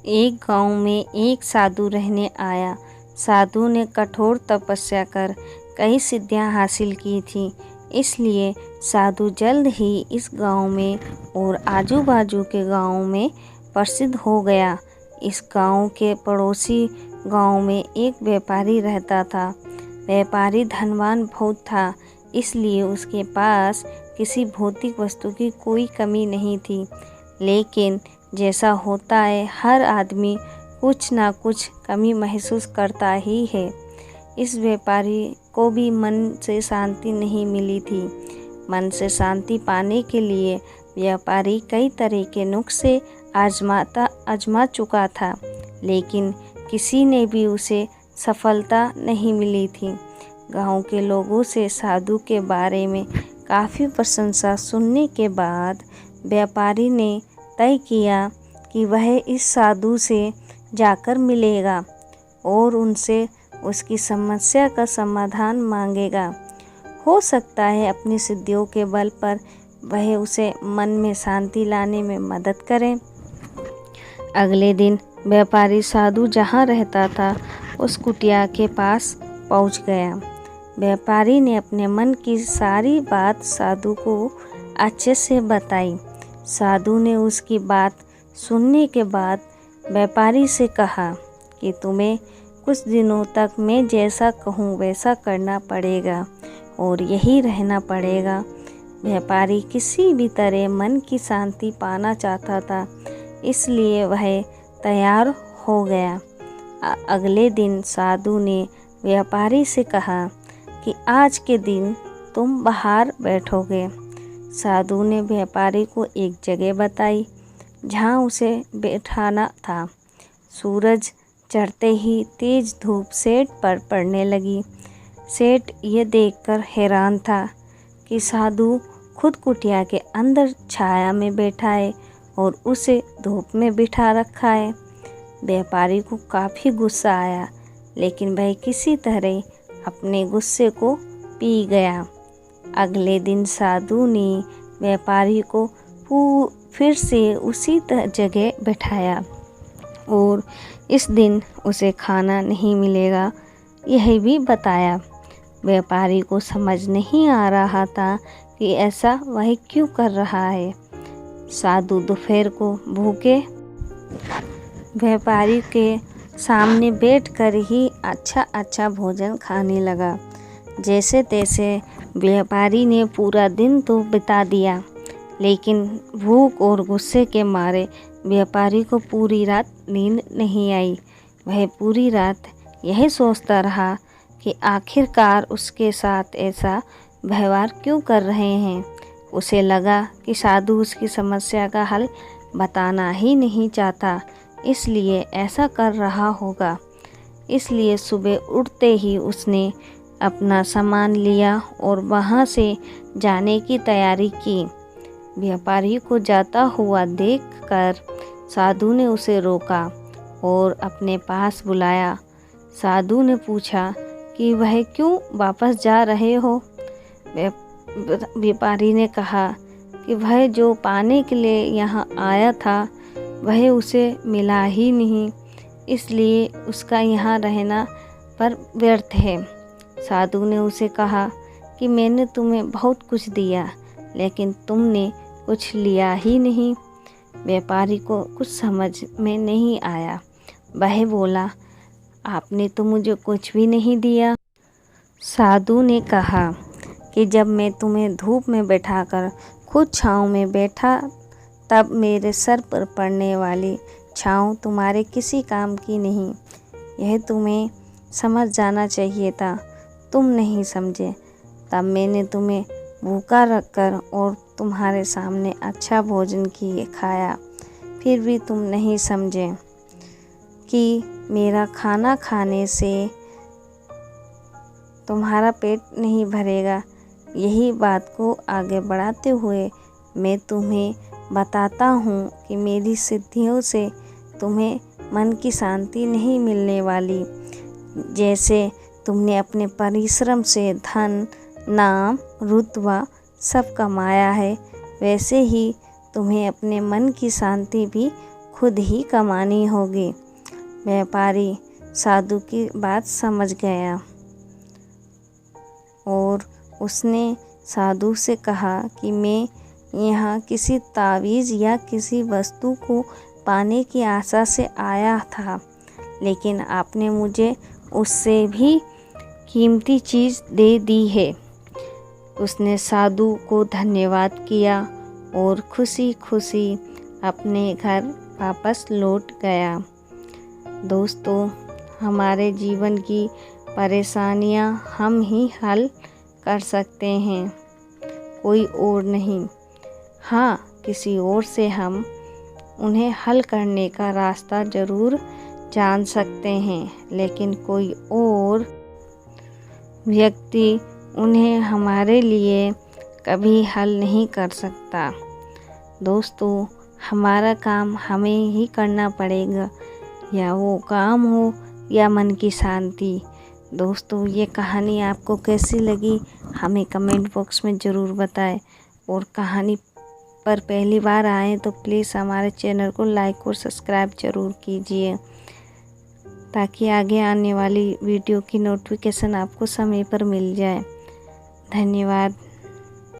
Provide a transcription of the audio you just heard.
एक गांव में एक साधु रहने आया। साधु ने कठोर तपस्या कर कई सिद्धियां हासिल की थी, इसलिए साधु जल्द ही इस गांव में और आजू बाजू के गांव में प्रसिद्ध हो गया। इस गांव के पड़ोसी गांव में एक व्यापारी रहता था। व्यापारी धनवान बहुत था, इसलिए उसके पास किसी भौतिक वस्तु की कोई कमी नहीं थी। लेकिन जैसा होता है, हर आदमी कुछ ना कुछ कमी महसूस करता ही है। इस व्यापारी को भी मन से शांति नहीं मिली थी। मन से शांति पाने के लिए व्यापारी कई तरह के नुस्खे आजमा चुका था, लेकिन किसी ने भी उसे सफलता नहीं मिली थी। गांव के लोगों से साधु के बारे में काफ़ी प्रशंसा सुनने के बाद व्यापारी ने तय किया कि वह इस साधु से जाकर मिलेगा और उनसे उसकी समस्या का समाधान मांगेगा। हो सकता है अपनी सिद्धियों के बल पर वह उसे मन में शांति लाने में मदद करे। अगले दिन व्यापारी साधु जहाँ रहता था उस कुटिया के पास पहुँच गया। व्यापारी ने अपने मन की सारी बात साधु को अच्छे से बताई। साधु ने उसकी बात सुनने के बाद व्यापारी से कहा कि तुम्हें कुछ दिनों तक मैं जैसा कहूँ वैसा करना पड़ेगा और यही रहना पड़ेगा। व्यापारी किसी भी तरह मन की शांति पाना चाहता था, इसलिए वह तैयार हो गया। अगले दिन साधु ने व्यापारी से कहा कि आज के दिन तुम बाहर बैठोगे। साधु ने व्यापारी को एक जगह बताई जहाँ उसे बैठाना था। सूरज चढ़ते ही तेज धूप सेठ पर पड़ने लगी। सेठ ये देखकर हैरान था कि साधु खुद कुटिया के अंदर छाया में बैठा है और उसे धूप में बिठा रखा है। व्यापारी को काफ़ी गुस्सा आया, लेकिन वह किसी तरह अपने गुस्से को पी गया। अगले दिन साधु ने व्यापारी को फिर से उसी जगह बैठाया और इस दिन उसे खाना नहीं मिलेगा, यह भी बताया। व्यापारी को समझ नहीं आ रहा था कि ऐसा वह क्यों कर रहा है। साधु दोपहर को भूखे व्यापारी के सामने बैठकर ही अच्छा भोजन खाने लगा। जैसे तैसे व्यापारी ने पूरा दिन तो बिता दिया, लेकिन भूख और गुस्से के मारे व्यापारी को पूरी रात नींद नहीं आई। वह पूरी रात यही सोचता रहा कि आखिरकार उसके साथ ऐसा व्यवहार क्यों कर रहे हैं। उसे लगा कि साधु उसकी समस्या का हल बताना ही नहीं चाहता, इसलिए ऐसा कर रहा होगा। इसलिए सुबह उठते ही उसने अपना सामान लिया और वहाँ से जाने की तैयारी की। व्यापारी को जाता हुआ देखकर साधु ने उसे रोका और अपने पास बुलाया। साधु ने पूछा कि वह क्यों वापस जा रहे हो। व्यापारी ने कहा कि वह जो पाने के लिए यहाँ आया था वह उसे मिला ही नहीं, इसलिए उसका यहाँ रहना पर व्यर्थ है। साधु ने उसे कहा कि मैंने तुम्हें बहुत कुछ दिया, लेकिन तुमने कुछ लिया ही नहीं। व्यापारी को कुछ समझ में नहीं आया। वह बोला, आपने तो मुझे कुछ भी नहीं दिया। साधु ने कहा कि जब मैं तुम्हें धूप में बैठाकर खुद छाँव में बैठा, तब मेरे सर पर पड़ने वाली छाँव तुम्हारे किसी काम की नहीं। यह तुम्हें समझ जाना चाहिए था, तुम नहीं समझे। तब मैंने तुम्हें भूखा रखकर और तुम्हारे सामने अच्छा भोजन खाया, फिर भी तुम नहीं समझे कि मेरा खाना खाने से तुम्हारा पेट नहीं भरेगा। यही बात को आगे बढ़ाते हुए मैं तुम्हें बताता हूँ कि मेरी सिद्धियों से तुम्हें मन की शांति नहीं मिलने वाली। जैसे तुमने अपने परिश्रम से धन, नाम, रुतबा सब कमाया है, वैसे ही तुम्हें अपने मन की शांति भी खुद ही कमानी होगी। व्यापारी साधु की बात समझ गया और उसने साधु से कहा कि मैं यहाँ किसी तावीज़ या किसी वस्तु को पाने की आशा से आया था, लेकिन आपने मुझे उससे भी कीमती चीज़ दे दी है। उसने साधु को धन्यवाद किया और खुशी खुशी अपने घर वापस लौट गया। दोस्तों, हमारे जीवन की परेशानियां हम ही हल कर सकते हैं, कोई और नहीं। हाँ, किसी और से हम उन्हें हल करने का रास्ता ज़रूर जान सकते हैं, लेकिन कोई और व्यक्ति उन्हें हमारे लिए कभी हल नहीं कर सकता। दोस्तों, हमारा काम हमें ही करना पड़ेगा, या वो काम हो या मन की शांति। दोस्तों, ये कहानी आपको कैसी लगी हमें कमेंट बॉक्स में ज़रूर बताएं, और कहानी पर पहली बार आए तो प्लीज़ हमारे चैनल को लाइक और सब्सक्राइब ज़रूर कीजिए, ताकि आगे आने वाली वीडियो की नोटिफिकेशन आपको समय पर मिल जाए। धन्यवाद।